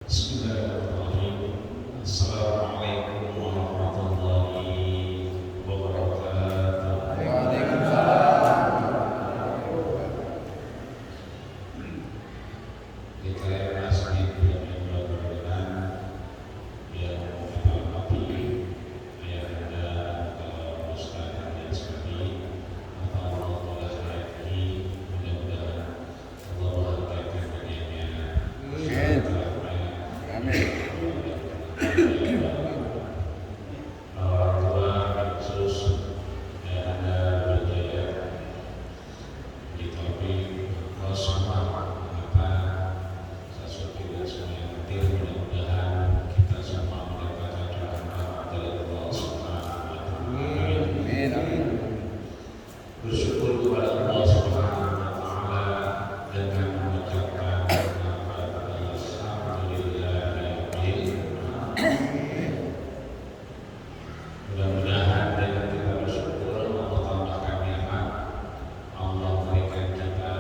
Bismillahirrahmanirrahim. Assalamualaikum warahmatullahi wabarakatuh. Waalaikumsalam. Kita masih berjalan yang kita hormati ayahanda Ustaz yang sekali atau Allah lagi mudah-mudahan Allah berkati bagiannya. Amin. Orang tua khusus ayahanda berjaya di topik Rasulullah maka sesuatu dan semua yang hadir mudah-mudahan kita semua mendapatkan rahmat dari Allah Subhanahu wa Ta'ala. Amin. Bersyukur kepada Allah Subhanahu wa Ta'ala dengan mengucapkan mudah-mudahan dengan kita bersyukur Allah tambahkan nikmat, Allah berikan kita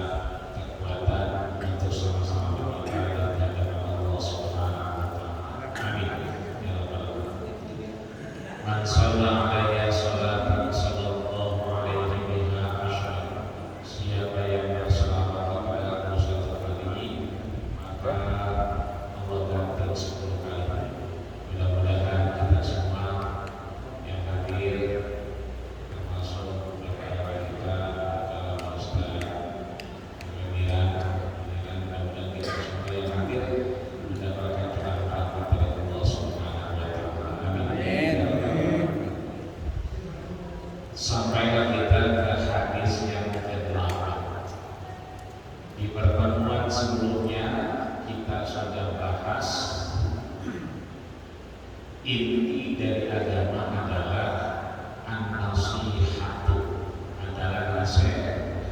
kekuatan untuk sama-sama beribadah di hadapan Allah Subhanahu wa Ta'ala. Amin. Ya Rabbal Alamin. Man shalla alaihi salatan sallallahu alaihi biha asyara. Siapa yang berselawat kepada aku satu kali, maka Allah ganti 10 kali. Mudah-mudahan kita semua yang hadir termasuk rekan-rekan kita dalam Ustaz kemudian mudah-mudahan kita semua yang hadir mendapatkan rahmat dari Allah Subhanahu wa Ta'ala. Amin. Sampailah kita ke hadis yang ke-8. Di pertemuan sebelumnya kita sudah bahas inti dari agama adalah an-nasihatu, adalah nasihat.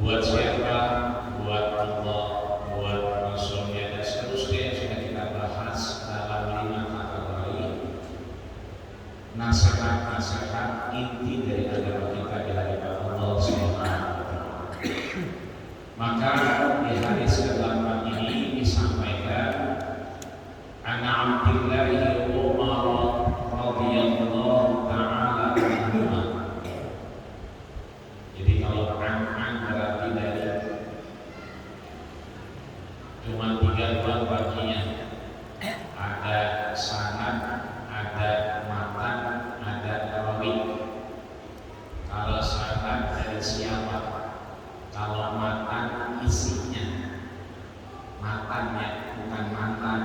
Buat siapa? Buat Allah, buat Rasulnya dan seterusnya yang sudah kita bahas dalam 5 kategori nasihat-nasihat inti dari agama kita di hadapan Allah Subhanahu wa Ta'ala. Maka di hadis ke-8 ini disampaikan an Abdillah bin Umar radhiyallahu ta'ala anhu. Jadi kalau an berarti dari cuma 3 buah baginya. Ada sanad, ada matan, ada rawi. Kalau sanad dari siapa? Kalau matan isinya, matannya bukan mantan.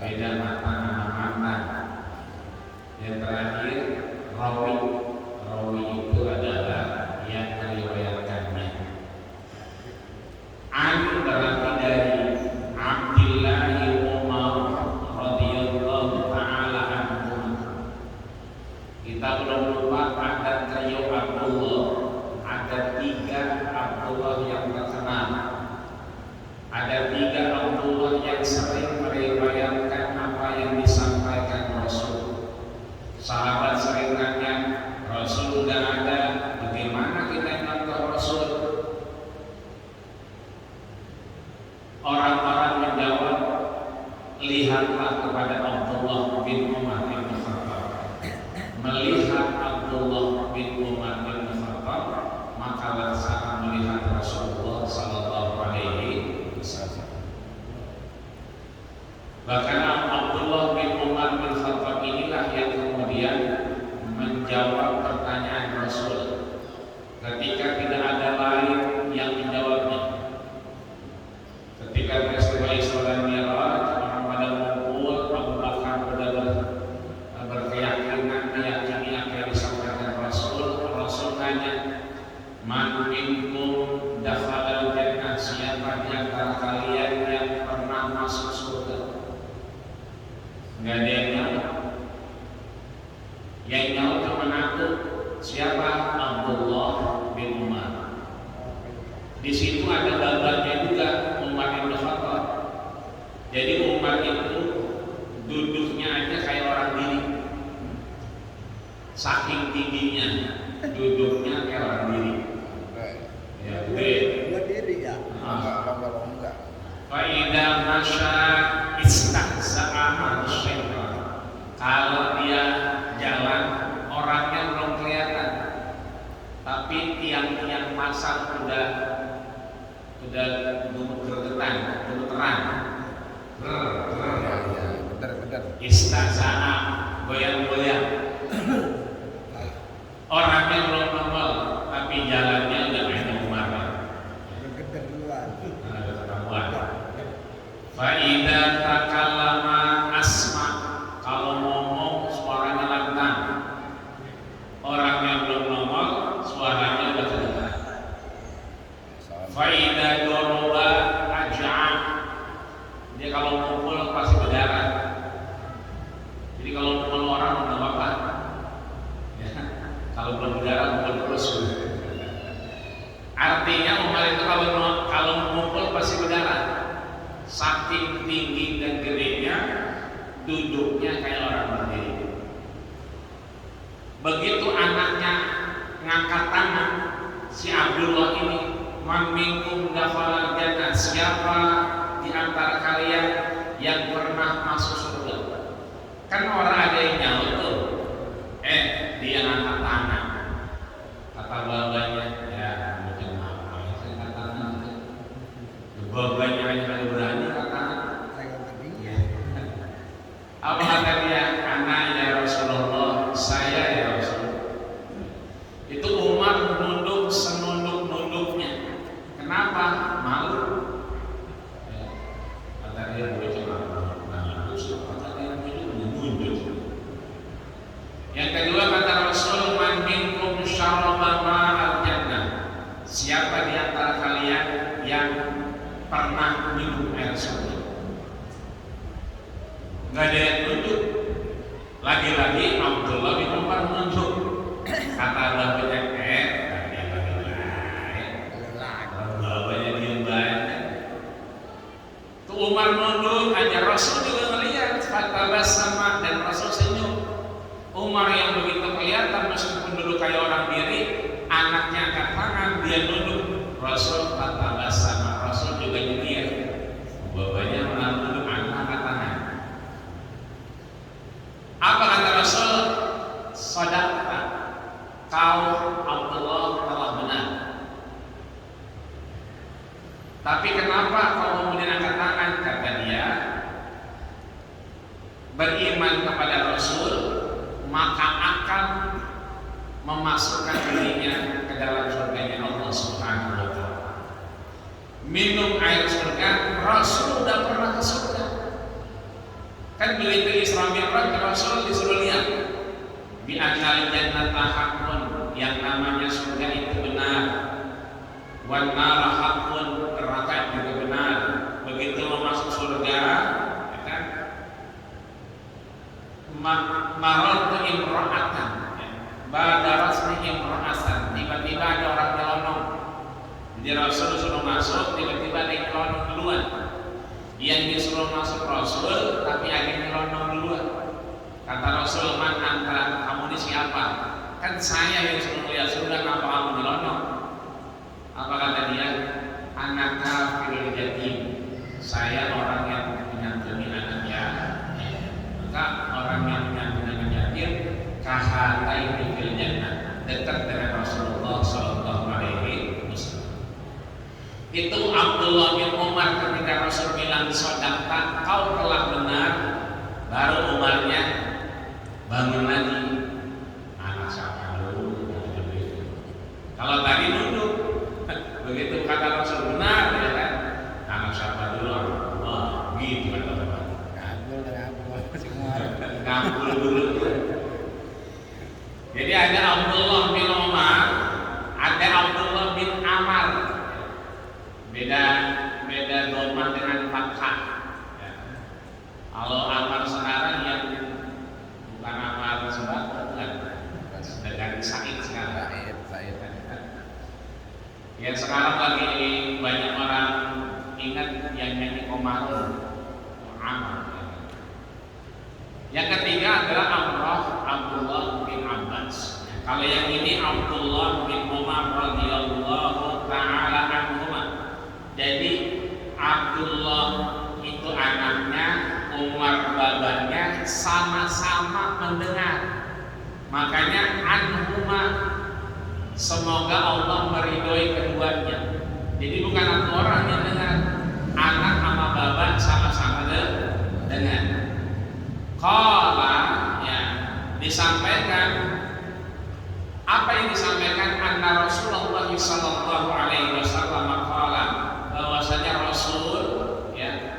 Beda matan sama mantan. Yang terakhir rawi. Rawi itu adalah yang meriwayatkannya. An berarti dari Abdillah bin Umar radhiyallahu ta'ala anhu. Kita belum lupa ada trio Abdullah. Ada 3 Abdullah yang terkenal. Ada 3 Abdullah yang sering meriwayatkan apa yang disampaikan Rasul. Sahabat sering tanya, Rasul sudah ada, bagaimana kita contoh Rasul? Orang-orang menjawab, lihatlah kepada Abdullah bin Umar bin Khattab. Melihat Abdullah bin Umar bin Khattab, maka laksana melihat Rasulullah sallallahu alaihi wasallam. Bahkan Abdullah bin Umar bin Khattab inilah yang kemudian menjawab pertanyaan Rasul ketika tidak ada lain yang menjawabnya. Ketika peristiwa Isra dan Mi'raj, orang pada mengumpul, Abu Bakar berkeyakinan meyakini apa yang disampaikan Rasul. Rasul tanya, man minkum dakhalal jannah, siapa di antara kalian yang pernah masuk surga? Enggak ada yang nyaut. Yang nyaut cuma aku. Siapa? Abdullah bin Umar. Di situ ada gambarnya juga Umar bin Khattab. Jadi Umar itu duduknya aja kayak orang diri. Saking tingginya duduknya kayak orang diri. Ya, gede. Berdiri ya. Enggak. Fa'in idza masya istahza'a al-syaitan. Kalau dia jalan orangnya belum kelihatan, tapi tiang-tiang masal udah gergetan, gemeteran. Bener. Istahza'a, goyang-goyang. Orangnya belum nongol, tapi jalannya udah kayak Umar. Geder duluan. Ada ketahuan. Fa'idha takallama asma, kalau ngomong suaranya lantang. Orang yang belum nongol suaranya udah kedengaran. Fa'idha doroba aja'an, dia kalau mukul pasti berdarah. Jadi kalau mukul orang udah apa? Ya, kalau belum berdarah mukul terus. Artinya Umar itu kalau mukul pasti berdarah. Saking tinggi dan gedenya, duduknya kayak orang berdiri. Begitu anaknya ngangkat tangan, si Abdullah ini, man minkum dakhala jannah, siapa di antara kalian yang pernah masuk surga? Kan orang ada yang nyaut tuh, dia ngangkat tangan. Kata babanya, ya mungkin apa ya saya ngangkat tangan. Babanya aja berani kata. Apa kata dia? Anak ya Rasulullah, saya ya Rasulullah. Itu Umar menunduk senunduk-nunduknya. Kenapa? Malu. Kata dia bocah kata dia menunduk. Yang kedua kata Rasul, man minkum syaraba ma'al jannah. Siapa di antara kalian yang pernah minum air surga? Nggak ada yang nunduk. Lagi-lagi Abdullah bin Umar menunjuk. Kata babanya babanya diem banget. Tuh Umar nunduk aja, Rasul juga ngeliat. Fatabas sama dan Rasul senyum. Umar yang begitu kelihatan meskipun duduk kayak orang diri, anaknya angkat tangan, dia nunduk. Rasul fatabas sama, Rasul juga nyengir. Babanya menunduk, anak angkat tangan. Apa kata Rasul? Shadaqta, kau Abdullah telah benar. Tapi kenapa kau kemudian angkat tangan? Kata dia, beriman kepada Rasul, maka akan memasukkan dirinya ke dalam surganya Allah Subhanahu wa Ta'ala. Minum air surga, Rasul sudah pernah ke surga. Kan begitu Isra Mi'raj, Rasul disuruh lihat bi annal jannata haqqun, yang namanya surga itu benar, wan nar haqqun, neraka juga benar. Begitu masuk surga, ya kan, marartu imra'atan, ba'da rasmi imra'atan, tiba-tiba ada orang nyelonong. Jadi Rasul suruh masuk, tiba-tiba ada yang nyelonong duluan. Yang disuruh masuk Rasul, tapi ada yang nyelonong duluan. Kata Rasul, man anta, kamu ini siapa? Kan saya yang suruh lihat surga, kenapa kamu nyelonong? Apa kata dia? Anak kafir yatim, saya orang yang menyantuni anak yatim. Maka orang yang menyantuni anak yatim kahatai fil jannah, dekat dengan Rasulullah sallallahu alaihi wasallam. Itu Abdullah bin Umar ketika Rasul bilang shadaqta, kau telah benar, baru Umarnya bangun lagi. Anak siapa dulu? Kalau tadi nunduk, begitu kata Rasul benar, ya kan? Anak siapa dulu? Allah, gitu kan teman-teman. Ngabul dulu. Jadi ada Abdullah bin Umar, ada Abdullah bin Amar. Beda doma dengan fathah. Ya. Kalau Amar sekarang yang bukan Amar sebab bukan, dengan Said sekarang. Said. Ya sekarang lagi banyak orang ingat yang nyanyi Komarun, Amar. Yang ketiga adalah Abdullah bin Abbas. Kalau yang ini Abdullah bin Umar radhiyallahu taala anhuma. Jadi Abdullah martabatnya sama-sama mendengar. Makanya anhuma, semoga Allah meridhoi keduanya. Jadi bukan satu orang yang dengar, anak sama baba sama-sama dengar. Qala, ya, disampaikan. Apa yang disampaikan? Anna Rasulullah sallallahu alaihi wasallam qala, bahwasanya Rasul, ya,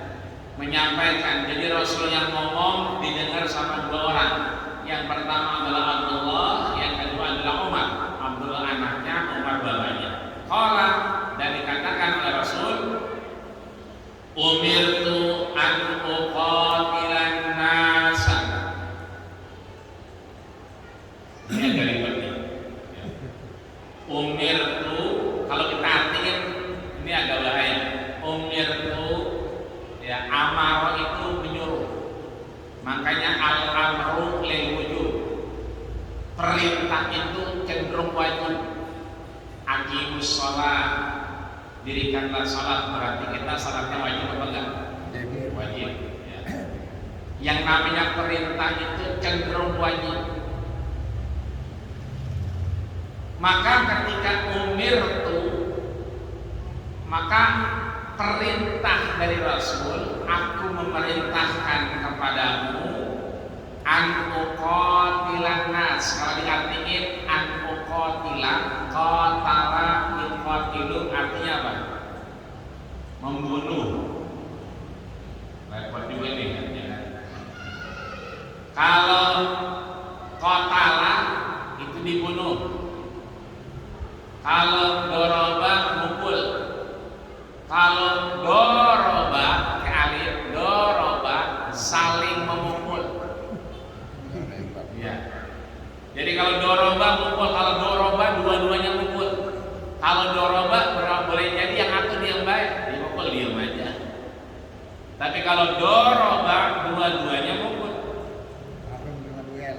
menyampaikan. Jadi Rasul yang ngomong didengar sama dua orang. Yang pertama adalah Abdullah, yang kedua adalah Umar. Abdullah anaknya, Umar babanya. Qala, dan dikatakan oleh Rasul, umirtu an uqatilan nasa. Ini agak ribet nih. Umirtu, kalau kita artikan ini agak bahaya. Umirtu, ya, amar itu menyuruh. Makanya al-amru lil wujub. Perintah itu cenderung wajib. Aqimus shalah, dirikanlah salat. Berarti kita salatnya wajib apa enggak? Wajib, ya. Yang namanya perintah itu cenderung wajib. Maka ketika umirtu, maka perintah dari Rasul, aku memerintahkan kepadamu an uqatilan nas. Kalau diartikan an uqatila, qatala yuqatilu, artinya apa? Membunuh. Repot juga nih, ya. Kalau qatala itu dibunuh. Kalau doroba mukul. Kalau doroba ke alif, doroba saling memukul. Ya. Jadi kalau doroba mukul, kalau doroba dua-duanya mukul. Kalau doroba boleh jadi yang atur yang baik, dimukul diam aja. Tapi kalau doroba dua-duanya mukul.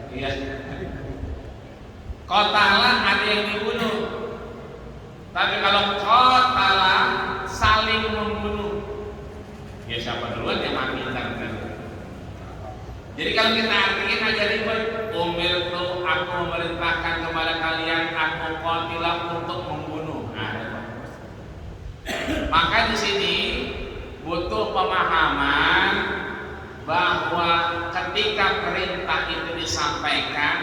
Iya. Qatala ada yang dibunuh. Tapi kalau qatala saling membunuh, ya siapa duluan yang mati kan? Jadi kalau kita artikan aja ribet, umirtu, aku memerintahkan kepada kalian, aku qatilah, untuk membunuh. Nah, maka di sini butuh pemahaman bahwa ketika perintah itu disampaikan,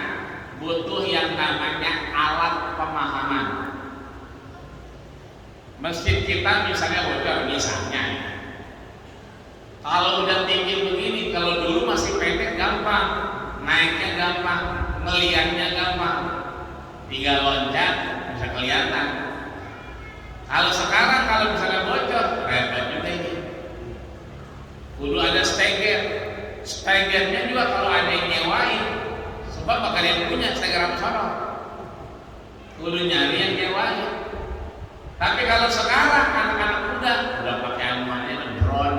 butuh yang namanya alat pemahaman. Masjid kita misalnya bocor, misalnya. Kalau udah tinggi begini, kalau dulu masih pendek gampang, naiknya gampang, ngeliatnya gampang, tinggal loncat bisa kelihatan. Kalau sekarang kalau misalnya bocor, repot juga ini. Kudu ada steger, stegernya juga kalau ada yang nyewain, sebab bakal yang punya steger sono. Kudu nyari yang nyewain. Tapi kalau sekarang anak-anak muda udah pakai anuannya drone,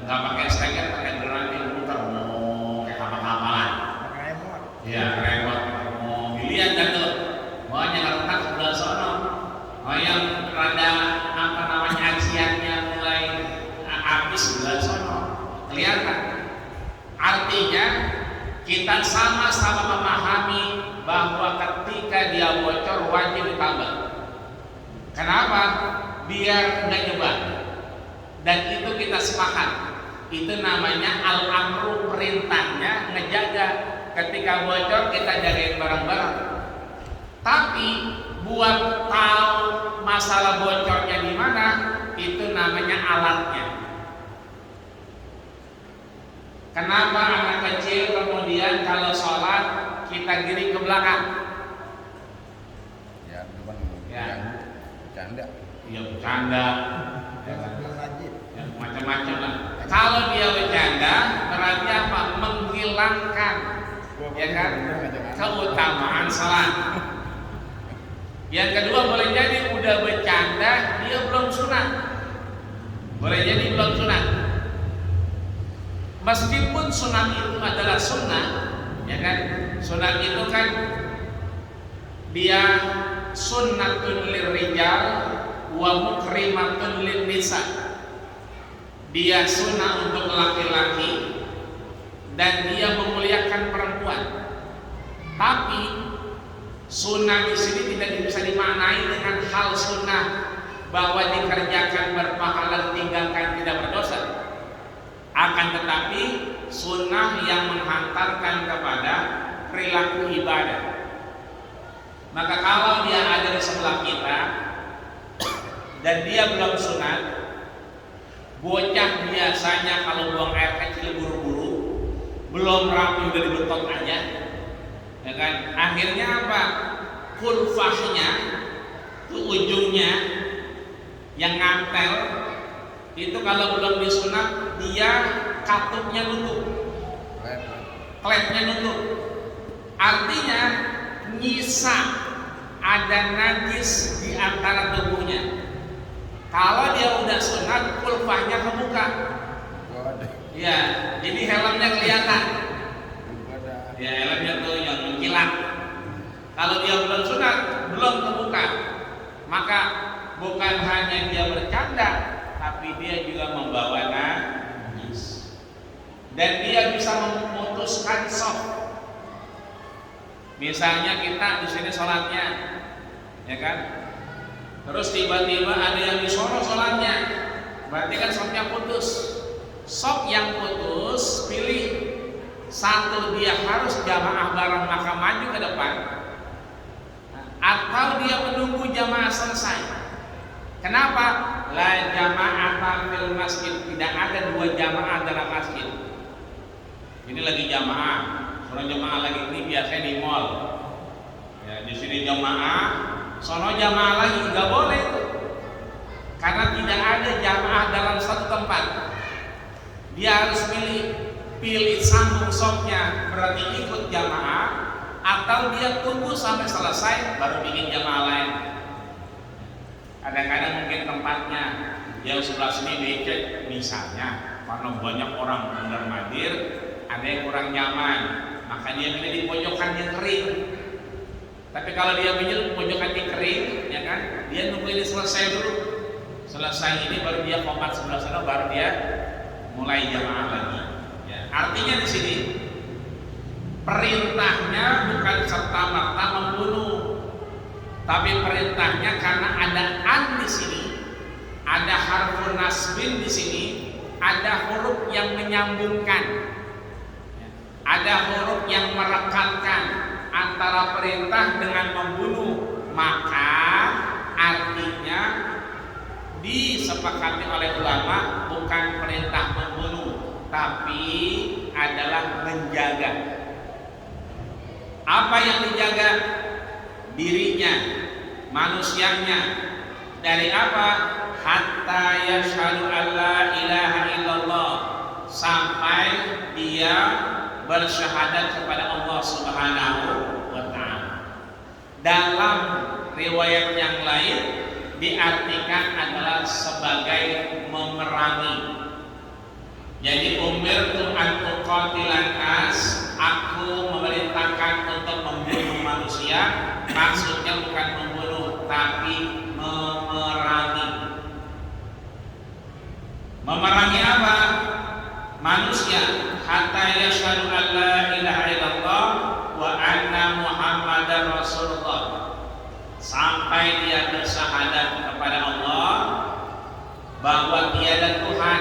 nggak pakai steger, pakai drone yang muter, mau kayak kapal-kapalan. Iya, remote. Mau dilihat kan tuh, mau yang letak sebelah sono, mau yang rada apa namanya aksiannya mulai habis sebelah sono, kelihatan. Artinya kita sama-sama memahami bahwa ketika dia bocor wajib ditambah. Kenapa? Biar nggak nyebar. Dan itu kita sepakat. Itu namanya al-amru, perintahnya ngejaga. Ketika bocor kita jagain barang-barang. Tapi buat tahu masalah bocornya di mana, itu namanya alatnya. Kenapa anak kecil kemudian kalau sholat kita giring ke belakang? Ya, cuman Ya. bercanda. Iya, bercanda. Ya, macam-macam lah. Kalau dia bercanda berarti apa? Menghilangkan, ya kan, keutamaan salat. Yang kedua, boleh jadi udah bercanda dia belum sunat. Boleh jadi belum sunat. Meskipun sunat itu adalah sunnah, ya kan? Sunat itu kan dia sunnatun lirrijal wa mukrimatun lin nisa. Dia sunnah untuk laki-laki dan dia memuliakan perempuan. Tapi sunnah di sini tidak bisa dimaknai dengan hal sunnah bahwa dikerjakan berpahala, tinggalkan tidak berdosa. Akan tetapi sunnah yang menghantarkan kepada perilaku ibadah. Maka kalau dia ada di sebelah kita dan dia belum sunat, bocah biasanya kalau buang air kecil buru-buru, belum rapi udah dibetot aja, ya kan? Akhirnya apa? Kulfahnya, itu ujungnya yang ngantel itu kalau belum disunat dia katupnya nutup, klepnya nutup. Artinya nyisa ada najis di antara tubuhnya. Kalau dia udah sunat, kulfahnya kebuka. Ya, jadi helmnya kelihatan. Ya, helmnya tuh yang mengkilat. Kalau dia belum sunat, belum kebuka, maka bukan hanya dia bercanda, tapi dia juga membawa najis. Dan dia bisa memutuskan soft. Misalnya kita di sini sholatnya, ya kan? Terus tiba-tiba ada yang disono sholatnya, berarti kan softnya putus. Soft yang putus, pilih satu, dia harus jamaah bareng maka maju ke depan, atau dia menunggu jamaah selesai. Kenapa? La jamaah fil masjid, tidak ada dua jamaah dalam masjid. Ini lagi jamaah, sono jamaah lagi, ini biasanya di mall. Ya, di sini jamaah, sono jamaah lagi, nggak boleh itu. Karena tidak ada jamaah dalam satu tempat. Dia harus pilih sambung sopnya, berarti ikut jamaah, atau dia tunggu sampai selesai baru bikin jamaah lain. Kadang-kadang mungkin tempatnya yang sebelah sini becek misalnya, karena banyak orang mondar-mandir, ada yang kurang nyaman, maka dia pilih di pojokan yang kering. Tapi kalau dia pilih pojokan yang kering, ya kan, dia nunggu ini selesai dulu. Selesai ini baru dia komat sebelah sana, baru dia mulai jamaah lagi. Ya. Artinya di sini perintahnya bukan serta merta membunuh, tapi perintahnya karena ada an di sini, ada harfun nasbin di sini, ada huruf yang menyambungkan. Ada huruf yang merekatkan antara perintah dengan membunuh, maka artinya disepakati oleh ulama bukan perintah membunuh, tapi adalah menjaga. Apa yang dijaga? Dirinya, manusianya. Dari apa? Hatta yashhadu alla ilaha illallah, sampai dia bersyahadat kepada Allah Subhanahu wa ta'ala. Dalam riwayat yang lain diartikan adalah sebagai memerangi. Jadi umirtu an uqatilan nas, aku memerintahkan untuk membunuh manusia. Maksudnya bukan membunuh tapi memerangi. Memerangi apa? Manusia, hatta yashhadu an la ilaha illallah wa anna muhammadar rasulullah, sampai dia bersyahadat kepada Allah bahwa tiada Tuhan,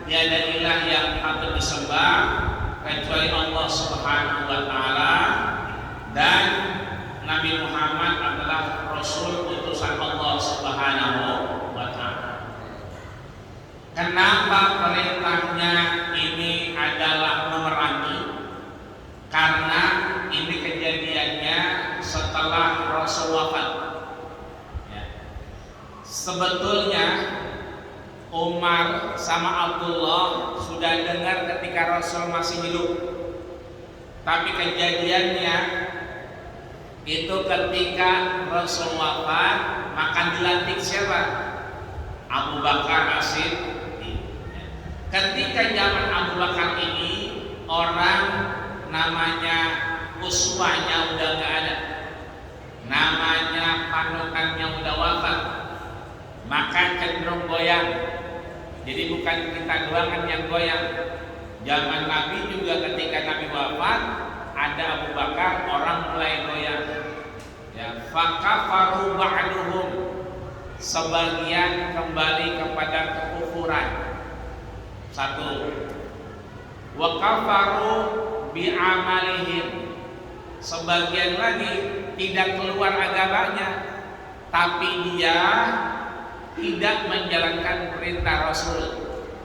tiada ilah yang patut disembah kecuali Allah Subhanahu wa ta'ala, dan Nabi Muhammad adalah Rasul utusan Allah Subhanahu wa ta'ala. Kenapa perintahnya ini adalah memerangi? Karena ini kejadiannya setelah Rasul wafat. Ya. Sebetulnya Umar sama Abdullah sudah dengar ketika Rasul masih hidup, tapi kejadiannya itu ketika Rasul wafat, maka dilantik siapa? Abu Bakar As-Siddiq. Ketika zaman Abu Bakar ini, orang namanya uswahnya udah nggak ada, namanya panutannya udah wafat, maka cenderung goyang. Jadi bukan kita doang yang goyang, Zaman Nabi juga ketika Nabi wafat, ada Abu Bakar, orang mulai goyah. Ya, fakafaru ba'duhum, sebagian kembali kepada kekufuran. Satu. Wa kafaru bi'amalihim, sebagian lagi tidak keluar agamanya, tapi dia tidak menjalankan perintah Rasul.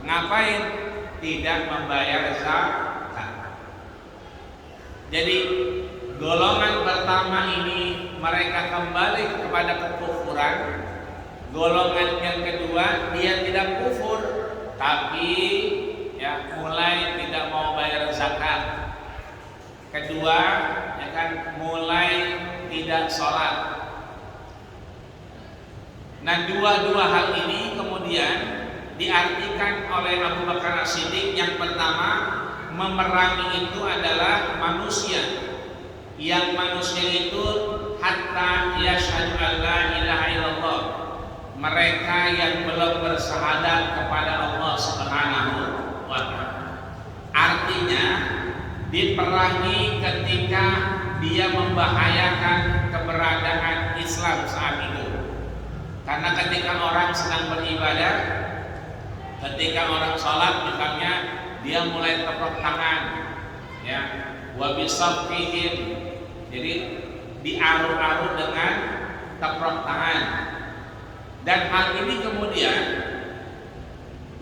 Ngapain? Tidak membayar zakat. Jadi golongan pertama ini mereka kembali kepada kekufuran. Golongan yang kedua dia tidak kufur, tapi ya mulai tidak mau bayar zakat. Kedua ya kan mulai tidak sholat. Nah, dua-dua hal ini kemudian diartikan oleh Abu Bakar As-Siddiq. Yang pertama, memerangi itu adalah manusia. Yang manusia itu hatta yashhadu an la ilaha illallah, mereka yang belum bersyahadat kepada Allah Subhanahu wa ta'ala. Artinya diperangi ketika dia membahayakan keberadaan Islam saat itu. Karena ketika orang sedang beribadah, ketika orang sholat misalnya, dia mulai tepuk tangan, ya, wa bisafihim, jadi diaruh-aruh dengan tepuk tangan. Dan hal ini kemudian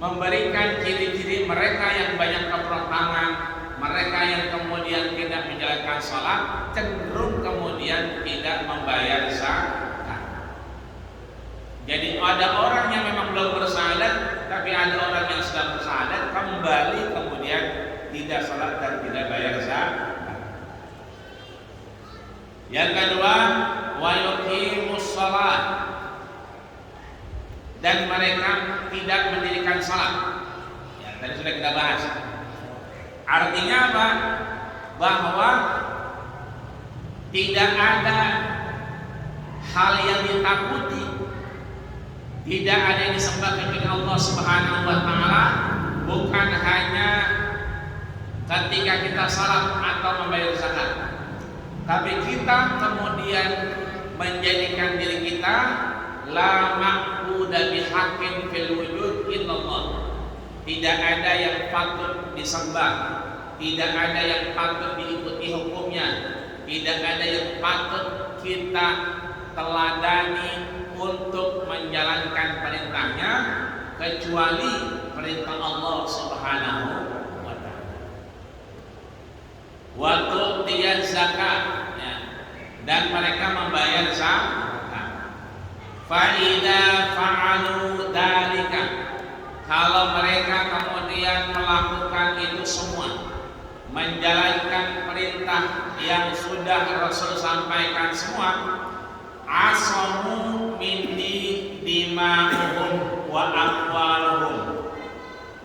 memberikan ciri-ciri mereka yang banyak tepuk tangan, mereka yang kemudian tidak menjalankan sholat, cenderung kemudian tidak membayar zakat. Jadi ada orang yang memang belum bersyahadat, tapi ada orang yang sudah bersyahadat kembali kemudian tidak sholat dan tidak bayar zakat. Yang kedua, wa yuqimus shalah, dan mereka tidak mendirikan salat. Ya, tadi sudah kita bahas. Artinya apa? Bahwa tidak ada hal yang ditakuti, tidak ada yang disembah kecuali Allah Subhanahu wa ta'ala, bukan hanya ketika kita salat atau membayar zakat, tapi kita kemudian menjadikan diri kita la ma'budu bihaqqin fil wujud illallah. Tidak ada yang patut disembah, tidak ada yang patut diikuti hukumnya, tidak ada yang patut kita teladani untuk menjalankan perintahnya kecuali perintah Allah Subhanahu wa ta'ala. Wa tu'tiyaz zakat, ya, dan mereka membayar zakat. Fa idza fa'alu dzalika, kalau mereka kemudian melakukan itu semua, menjalankan perintah yang sudah Rasul sampaikan semua, asamu minni dima'uhum wa amwaluhum,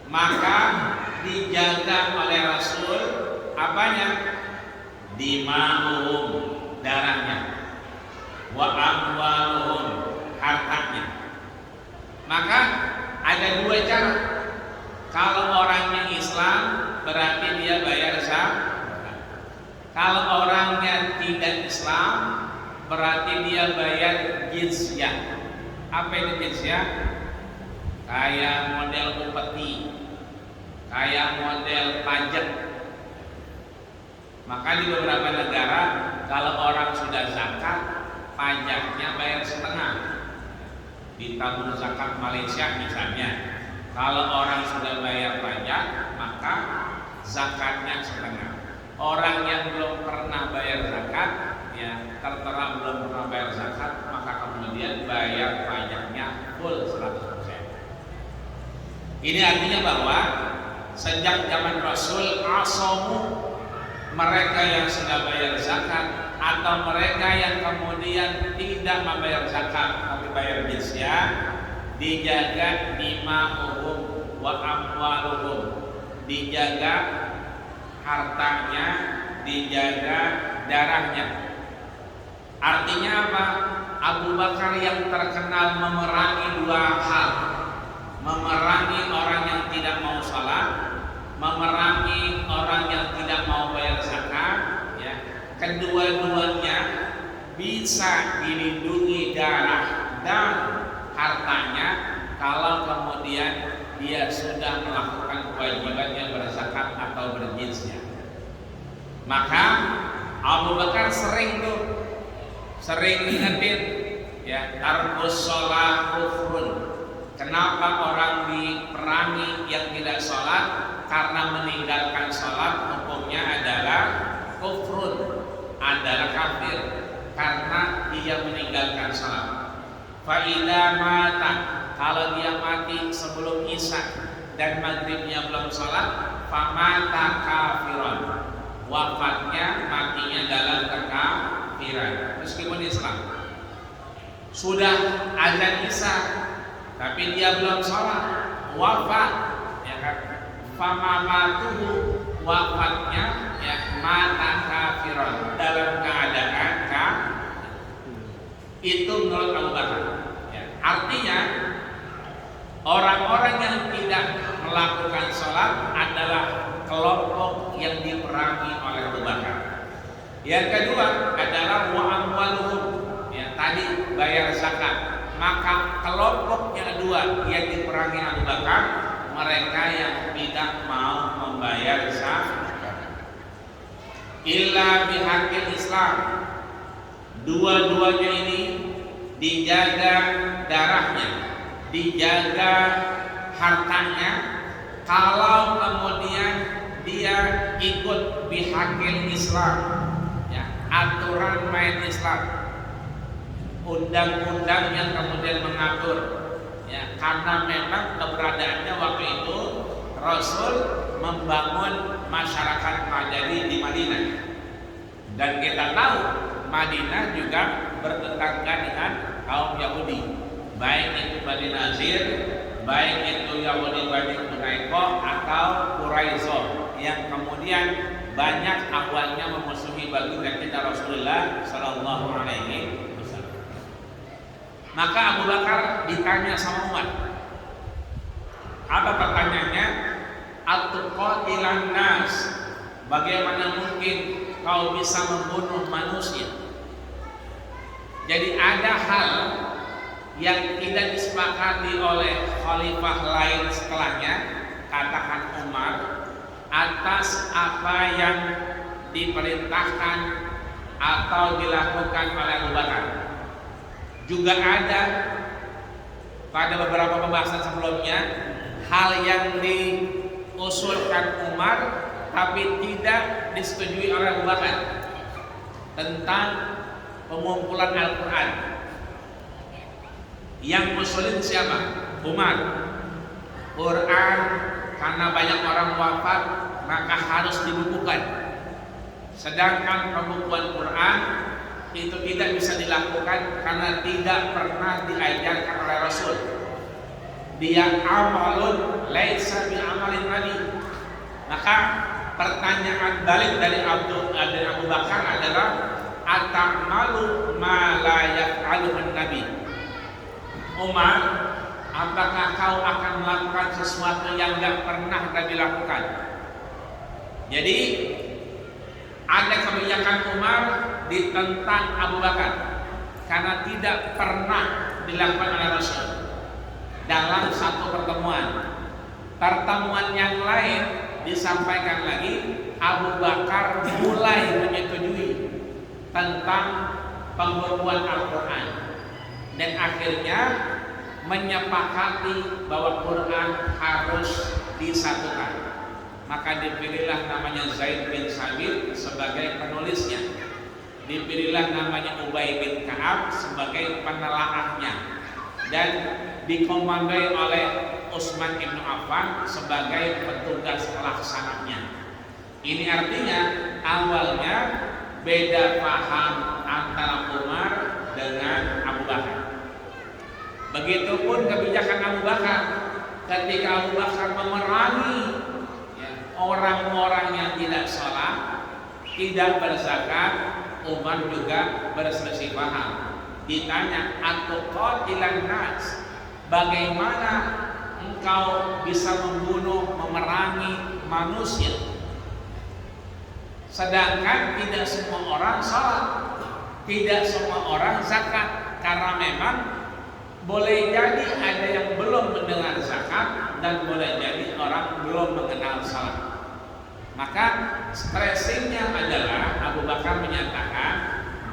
maka dijaga oleh Rasul apanya? Dima'uhum, darahnya, wa amwaluhum, hartanya. Maka ada dua cara. Kalau orangnya Islam berarti dia bayar zakat. Kalau orangnya tidak Islam berarti dia bayar jizyah. Apa itu jizyah? Kayak model upeti, kayak model pajak. Maka di beberapa negara kalau orang sudah zakat, pajaknya bayar setengah. Di tabung zakat Malaysia misalnya, kalau orang sudah bayar pajak, maka zakatnya setengah. Orang yang belum pernah bayar zakat, ya tertera belum pernah bayar zakat, maka kemudian bayar pajaknya full 100%. Ini artinya bahwa sejak zaman Rasul, asamu, mereka yang sudah bayar zakat atau mereka yang kemudian tidak membayar zakat tapi bayar jizyah, dijaga dima'uhum wa amwaluhum, dijaga hartanya, dijaga darahnya. Artinya apa? Abu Bakar yang terkenal memerangi dua hal, memerangi orang yang tidak mau salat, memerangi kedua-duanya bisa dilindungi darah dan hartanya kalau kemudian dia sudah melakukan kewajibannya berzakat atau berjizya. Maka Abu Bakar sering ngingetin ya, tarkus sholat kufrun. Kenapa orang diperangi yang tidak sholat? Karena meninggalkan sholat hukumnya adalah kufrun, adalah kafir karena dia meninggalkan sholat. Fa'idha mata, kalau dia mati sebelum isya dan maghribnya belum sholat, famata kafiran, wafatnya matinya dalam kekafiran meskipun Islam. Sudah azan isya tapi dia belum sholat, wafat, ya kan? Famamatuhu, wafatnya ya mata kafiran, dalam keadaan kafir. Itu menurut Abu Bakar. Ya, artinya orang-orang yang tidak melakukan sholat adalah kelompok yang diperangi oleh Abu Bakar. Yang kedua adalah wa amwaluhum, ya tadi bayar zakat. Maka kelompok yang kedua yang diperangi Abu Bakar, mereka yang tidak mau membayar zakat. Illa bihaqil Islam. Dua-duanya ini dijaga darahnya, dijaga hartanya. Kalau kemudian dia ikut bihaqil Islam, ya, aturan main Islam, undang-undang yang kemudian mengatur, ya, karena memang keberadaannya waktu itu Rasul membangun masyarakat Madani di Madinah, dan kita tahu Madinah juga bertetangga dengan kaum Yahudi, baik itu Bani Nazir, baik itu Yahudi Bani Quraisy atau Quraisyah, yang kemudian banyak awalnya memusuhi baginda kita Rasulullah Sallallahu Alaihi Wasallam. Maka Abu Bakar ditanya sama Umar. Apa pertanyaannya? At-tuqatilan nas, bagaimana mungkin kau bisa membunuh manusia? Jadi ada hal yang tidak disepakati oleh khalifah lain setelahnya, katakan Umar, atas apa yang diperintahkan atau dilakukan oleh Abu Bakar. Juga ada pada beberapa pembahasan sebelumnya hal yang diusulkan Umar tapi tidak disetujui oleh Abu Bakar, tentang pengumpulan Al-Quran. Yang ngusulin siapa? Umar. Quran karena banyak orang wafat maka harus dibukukan. Sedangkan pembukuan Quran itu tidak bisa dilakukan karena tidak pernah diajarkan oleh Rasul. Dia amalun laisa bi amalin nabi. Maka pertanyaan balik dari Abu Bakar adalah atamalu ma la yaf'aluhu nabi. Umar, apakah kau akan melakukan sesuatu yang tidak pernah Nabi lakukan? Jadi ada kebijakan Umar ditentang Abu Bakar karena tidak pernah dilakukan oleh Rasul. Dalam satu pertemuan yang lain disampaikan lagi, Abu Bakar mulai menyetujui tentang pembukuan Al-Quran dan akhirnya menyepakati bahwa Quran harus disatukan. Maka dipilihlah namanya Zaid bin Sabit sebagai penulisnya, dipilihlah namanya Ubay bin Ka'ab sebagai penelaahnya, dan dikomandoi oleh Utsman bin Affan sebagai petugas pelaksananya. Ini artinya awalnya beda paham antara Umar dengan Abu Bakar. Begitupun kebijakan Abu Bakar ketika Abu Bakar memerangi orang-orang yang tidak sholat, tidak berzakat, Umar juga berselisih paham. Ditanya, atuqatilan nas, bagaimana engkau bisa membunuh, memerangi manusia? Sedangkan tidak semua orang sholat, tidak semua orang zakat, karena memang boleh jadi ada yang belum mendengar zakat dan boleh jadi orang belum mengenal sholat. Maka stressingnya adalah Abu Bakar menyatakan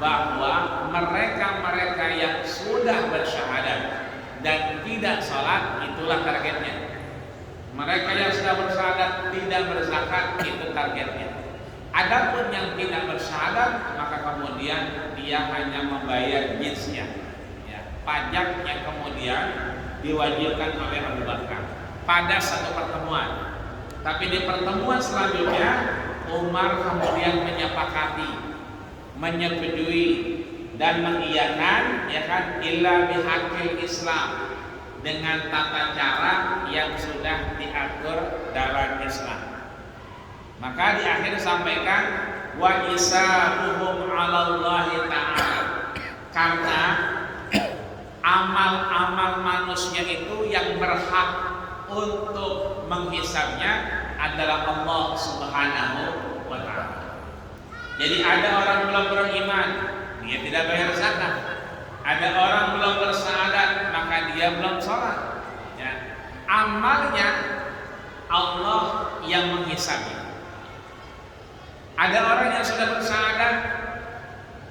bahwa mereka-mereka yang sudah bersyahadat dan tidak sholat itulah targetnya. Mereka yang sudah bersyahadat tidak berzakat itu targetnya. Adapun yang tidak bersyahadat maka kemudian dia hanya membayar jizyah, ya, pajak yang kemudian diwajibkan oleh Abu Bakar pada satu pertemuan. Tapi di pertemuan selanjutnya Umar kemudian menyetujui dan mengiyakan, ya kan, illa bihaqil Islam, dengan tata cara yang sudah diatur dalam Islam. Maka di akhir disampaikan wa isabuhum 'alallahi ta'ala, karena amal-amal manusia itu yang berhak untuk menghisabnya adalah Allah Subhanahu wa ta'ala. Jadi ada orang belum beriman, dia tidak bayar zakat. Ada orang belum bersyahadat, maka dia belum sholat, ya. Amalnya Allah yang menghisabnya. Ada orang yang sudah bersyahadat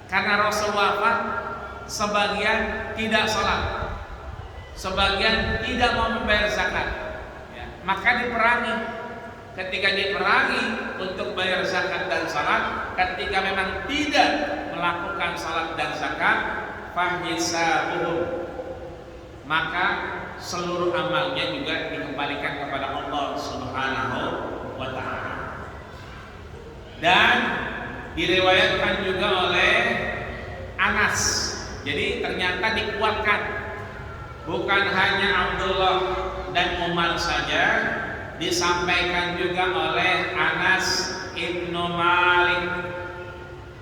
karena Rasul wafat, sebagian tidak sholat, sebagian tidak mau membayar zakat, ya. Maka diperangi. Ketika diperangi untuk bayar zakat dan salat, ketika memang tidak melakukan salat dan zakat, fahisabuhum, maka seluruh amalnya juga dikembalikan kepada Allah Subhanahu wa ta'ala. Dan diriwayatkan juga oleh Anas. Jadi ternyata dikuatkan, bukan hanya Abdullah dan Umar saja, disampaikan juga oleh Anas ibnu Malik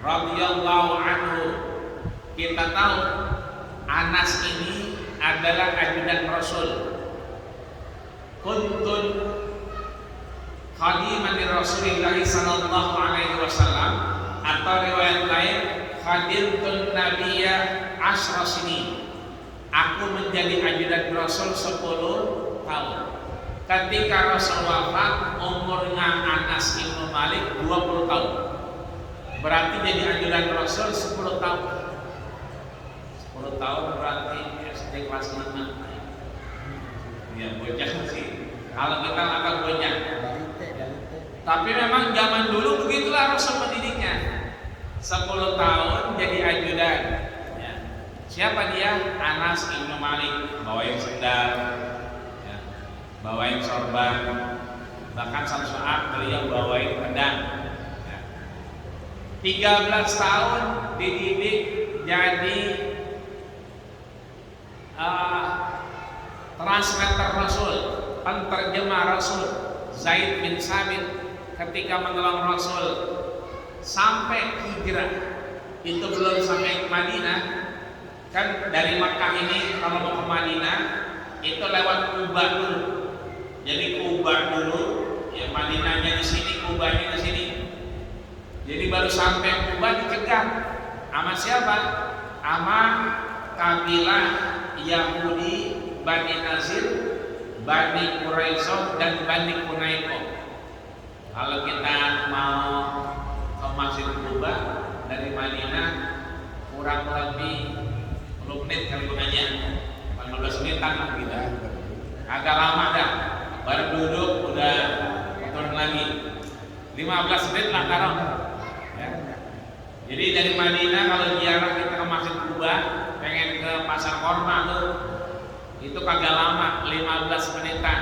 radhiyallahu anhu. Kita tahu Anas ini adalah ajudan Rasul. Kuntun khadiman Rasulillah sallallahu alaihi wasallam, atau riwayat lain khadimtun nabiyya asyra sinin. Aku menjadi ajudan Rasul 10 tahun. Ketika Rasul wafat, umurnya Anas ibnu Malik 20 tahun. Berarti jadi ajudan Rasul 10 tahun. 10 tahun berarti SD kelas 5. Ya, bocah sih. Kalau kita akan bocah. Tapi memang zaman dulu begitulah Rasul mendidiknya. 10 tahun jadi ajudan. Ya. Siapa dia? Anas ibnu Malik, bawain sendal, bawain sorban, bahkan satu saat beliau bawain pedang. 13 tahun dididik jadi translator Rasul, penterjemah Rasul. Zaid bin Sabit ketika menolong Rasul sampai hijrah, itu belum sampai ke Madinah. Kan dari Makkah ini kalau mau ke Madinah itu lewat Kuba dulu. Jadi Kuba dulu, ya, Madinahnya di sini, Kubanya di sini. Jadi baru sampai Kuba dicegat. Sama siapa? Sama kabilah Yahudi, Bani Nazir, Bani Quraisyah, dan Bani Qunaiqah. Kalau kita mau ke Masjid Kuba dari Madinah kurang lebih 10 menit kali pengajian, 15 menitan lah gitu. Agak lama dah. Baru duduk udah turun lagi 15 menit lah taruh, ya. Jadi dari Madinah kalau ziarah kita ke Masjid Kuba, pengen ke Pasar Korma tuh, itu kagak lama, 15 menitan.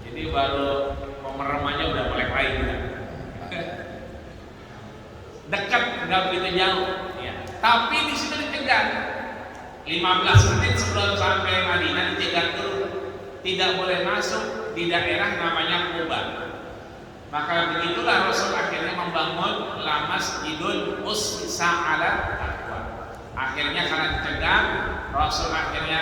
Jadi baru pemeremannya udah mulai pahit ya. Dekat, nggak begitu jauh, ya. Tapi di situ dicegat 15 menit sebelum sampai Madinah, dicegat dulu. Tidak boleh masuk di daerah namanya Kuba. Maka begitulah Rasul akhirnya membangun la masjidun ussisa ala taqwa. Akhirnya karena dicegah, Rasul akhirnya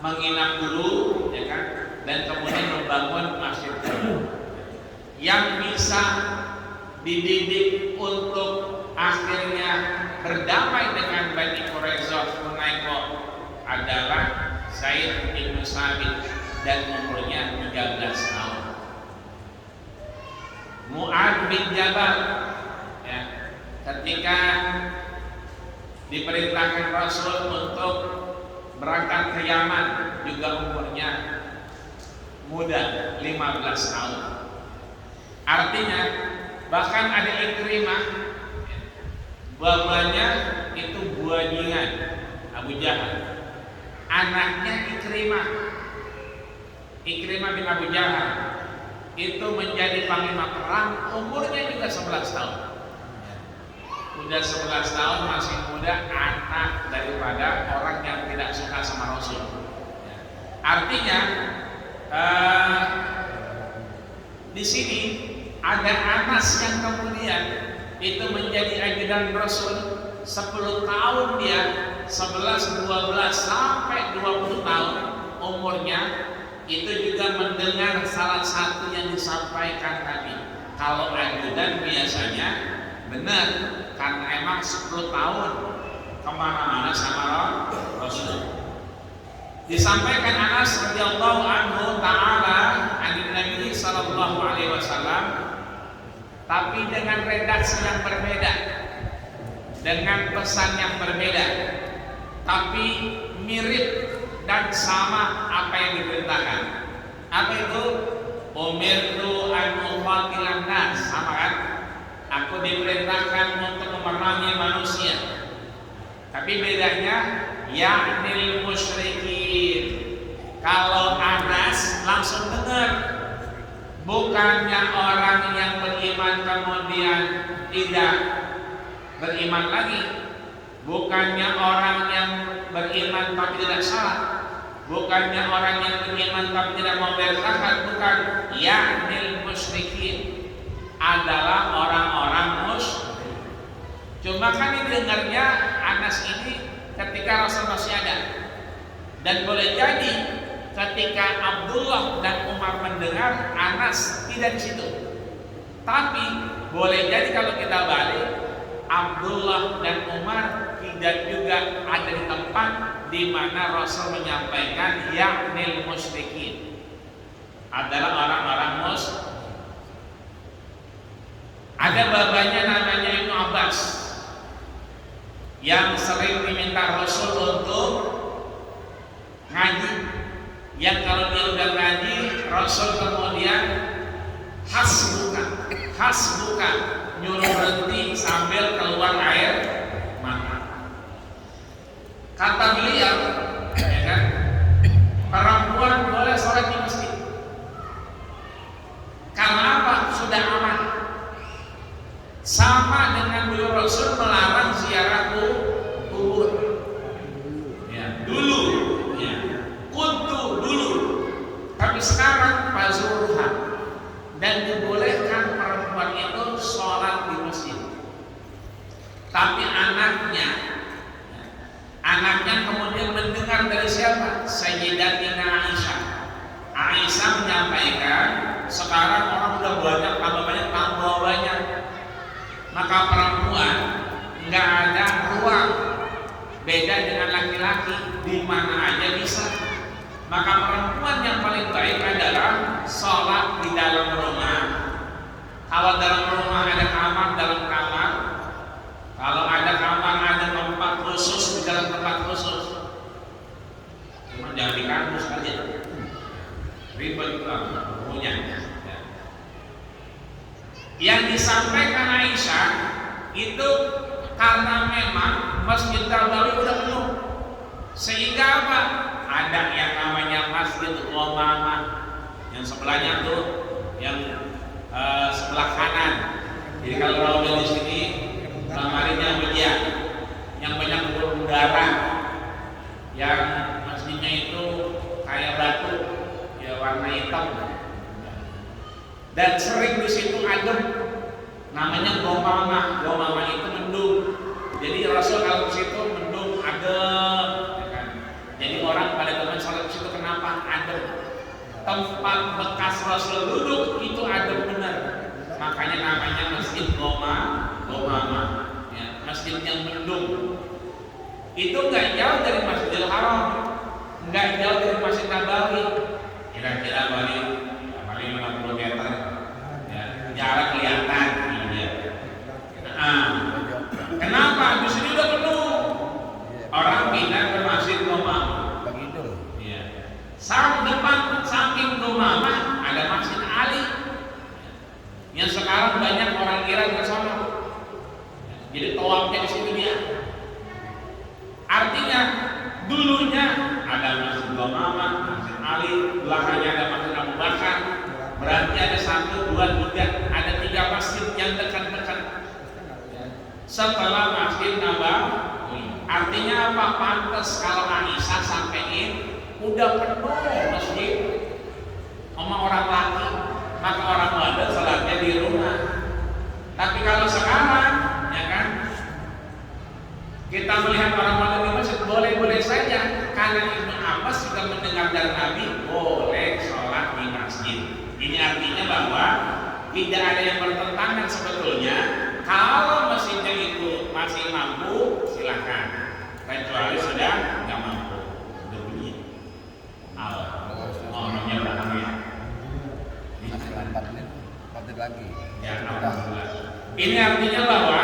menginap dulu, ya kan, dan kemudian membangun masjid yang bisa dididik untuk akhirnya berdamai dengan Bani Quraisyah adalah Zaid bin Sabit dan umurnya 13 tahun. Mu'adz bin Jabal ya, ketika diperintahkan Rasul untuk berangkat ke Yaman juga umurnya muda, 15 tahun. Artinya bahkan ada Ikrimah, bapaknya itu buajingan Abu Jahal, anaknya Ikrimah bin Abu Jahal itu menjadi panglima perang, umurnya juga 11 tahun. Udah 11 tahun masih muda, anak daripada orang yang tidak suka sama Rasul. Artinya di sini ada Anas yang kemudian itu menjadi ajudan Rasul 10 tahun dia, 11, 12 sampai 20 tahun umurnya, itu juga mendengar salah satu yang disampaikan tadi. Kalau ajudan biasanya benar, karena emang 10 tahun kemana-mana sama Rasul. Disampaikan Anas radhiyallahu anhu ta'ala an Nabi sallallahu alaihi wasallam, tapi dengan redaksi yang berbeda, dengan pesan yang berbeda, tapi mirip dan sama apa yang diperintahkan. Apa itu? Umirtu an uqatilan nas, sama kan? Aku diperintahkan untuk memerangi manusia. Tapi bedanya ya'nil musyrikin. Kalau Anas langsung dengar, bukannya orang yang beriman kemudian tidak beriman lagi, bukannya orang yang beriman tapi tidak salah, bukannya orang yang beriman tapi tidak membayar zakat, bukan. Ya'nil musyrikin adalah orang-orang musyrik. Cuma kan didengarnya Anas ini ketika Rasul masih ada, dan boleh jadi ketika Abdullah dan Umar mendengar, Anas tidak di situ. Tapi boleh jadi kalau kita balik, Abdullah dan Umar tidak juga ada di tempat di mana Rasul menyampaikan ya'nil musyrikin adalah orang-orang musyrik. Ada babanya namanya Ibnu Abbas yang sering diminta Rasul untuk ngaji, yang kalau dia udah ngaji Rasul kemudian hasbuka nyuruh berhenti sambil keluar air mata. Kata beliau, ya kan, perempuan boleh sholat di masjid. Karena apa? Sudah aman. Sama dengan beliau Rasul melarang ziarah kubur. Ya, dulu, ya, dulu. Tapi sekarang fazuruha, dan dibolehkan perempuan itu sholat di masjid. Tapi anaknya kemudian mendengar dari siapa? Sayyidatina Aisyah. Aisyah menyampaikan, sekarang orang udah banyak, tambah banyak. Maka perempuan nggak ada ruang, beda dengan laki-laki, di mana aja bisa. Maka perempuan yang paling baik adalah sholat di dalam rumah. Kalau dalam rumah ada kamar, dalam kamar. Kalau ada kamar, ada tempat khusus di dalam tempat khusus. Cuma jangan di kampus aja, ribet punya. Yang disampaikan Aisyah itu karena memang Masjid Nabawi udah penuh, sehingga apa? Ada yang namanya Masjid Umamah yang sebelahnya tuh, yang sebelah kanan. Jadi kalau udah di sini, kamarinya meja yang banyak udara, yang masjidnya itu kayak batu, ya warna hitam. Dan sering di situ adem, namanya gomamah. Gomamah itu mendung. Jadi Rasul kalau di situ mendung, adem, ya kan? Jadi orang pada teman sholat di situ kenapa adem? Tempat bekas Rasul duduk itu adem benar. Makanya namanya Masjid Ghamamah, ya, masjid yang mendung. Itu nggak jauh dari Masjidil Haram, nggak jauh dari Masjid Nabawi, kira-kira paling 50 meter, ya, jarak kelihatan. Ya. Kenapa? Di sini udah penuh. Orang pindah ke Masjid Ghamamah. Begitu. Ya. Depan samping Ghamamah ada Masjid Ali. Yang sekarang banyak orang Iran ke sana. Jadi tawafnya di situ dia. Artinya dulunya ada Masjid Ghamamah, Masjid Ali, belakangnya ada Masjid Abu Bakar. Berarti ada 1, 2, 3, ada 3 masjid yang dekat-dekat. Setelah Masjid Nabawi. Artinya apa? Pantas kalau Aisyah sampein udah penuh masjid sama orang laki, maka orang wanita salatnya di rumah. Tapi kalau sekarang, ya kan, kita melihat orang wanita di masjid boleh-boleh saja, karena Ibnu Abbas juga mendengar dari Nabi boleh sholat di masjid. Ini artinya bahwa tidak ada yang bertentangan sebetulnya. Kalau masjidnya itu masih mampu, silakan. Kecuali sudah nggak mampu, udah bunyi. Ngomongnya belakang ya. Masih 4 menit lagi. Ya, alhamdulillah. Ini artinya bahwa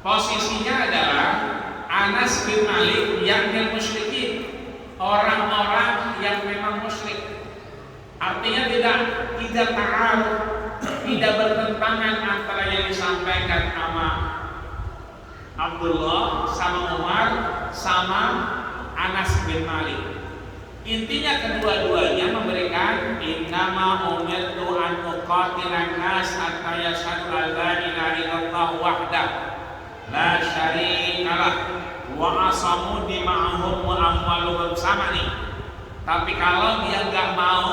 posisinya adalah Anas bin Malik yang musyrikin, orang-orang yang memang musyrik. Artinya tidak ta'aruf, tidak bertentangan antara yang disampaikan sama Abdullah, sama Umar, sama Anas bin Malik. Intinya kedua-duanya memberikan innama umirtu an uqatilan nas hatta yashhadu an la ilaha illallah wahdah la syarika lah wa asamu dima'ahum wa amwaluhum sama nih. Tapi kalau dia nggak mau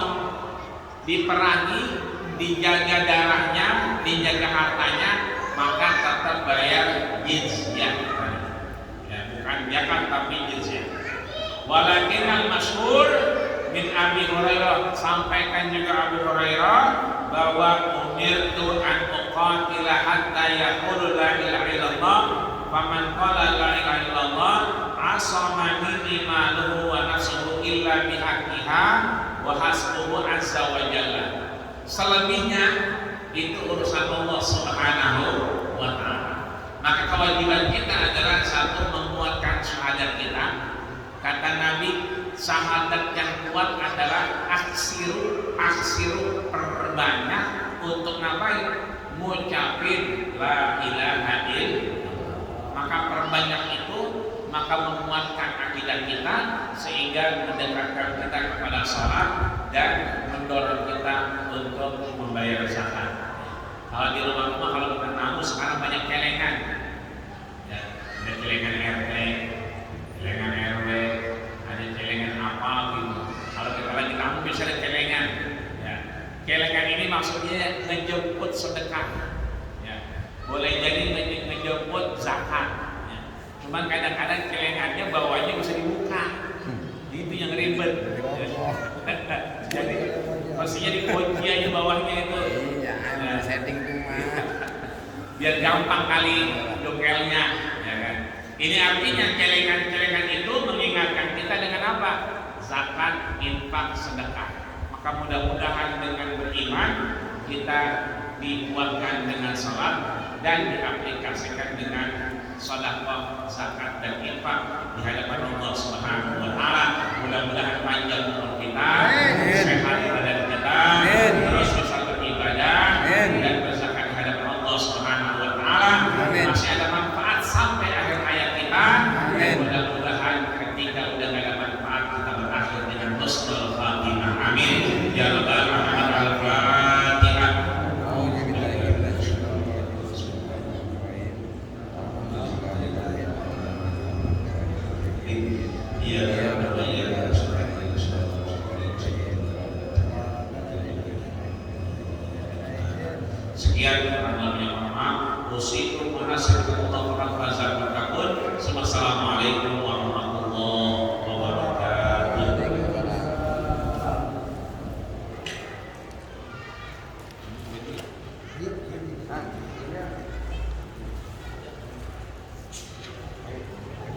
diperangi, dijaga darahnya, dijaga hartanya, maka tetap bayar jizyah. Ya, bukan zakat tapi jizyah. Walakin al-masyhur min Abi Hurairah, sampaikan juga Abu Hurairah bahwa umirtu an uqatila hatta yaqulu la ilaha illallah faman qala la ilaha illallah asama minni maluhu wa nafsuhu illa bihaqqiha wa hasbuhu azza wa jalla. Selebihnya itu urusan Allah Subhanahu wa ta'ala. Maka kewajiban kita adalah satu, menguatkan syahadat kita. Kata Nabi, syahadat yang kuat adalah aksiru, perbanyak untuk ngapain? Ngucapin la ilaha illallah. Maka perbanyak itu, maka menguatkan akidah kita sehingga mendekatkan kita kepada sholat dan mendorong kita untuk membayar zakat. Kalau di rumah-rumah, kalau kita tahu sekarang banyak celengan, ya, ada celengan RT, celengan RW, ada celengan apa gitu. Kalau kita lagi tamu bisa ada celengan. Ya. Celengan ini maksudnya ngejemput sedekah. Ya. Boleh jadi ngejemput zakat. Ya. Cuman kadang-kadang celengannya bawahnya bisa dibuka. Itu yang ribet. Ya. Jadi maksudnya dikunci aja bawahnya itu. Iya, setting tuh mah. Biar gampang kali jokelnya, ya kan. Ini artinya celengan-celengan itu mengingatkan kita dengan apa? Zakat, infak, sedekah. Maka mudah-mudahan dengan beriman kita dikuatkan dengan sholat dan diaplikasikan dengan sedekah, zakat dan infak di hadapan Allah Subhanahu wa ta'ala. Mudah-mudahan panjang umur kita, sehat badan kita, terus bisa beribadah dan berzakat di hadapan Allah Subhanahu wa ta'ala. Masih ada manfaat sampai akhir hayat kita. Mudah-mudahan ketika udah gak ada manfaat kita berakhir dengan husnul khatimah. Amin ya rabbal alamin. Al-Fatihah. Sekian warahmatullahi wabarakatuh. Usikum wa nasihakumullah wa razaqakum. Wassalamualaikum warahmatullahi wabarakatuh. Ah, ini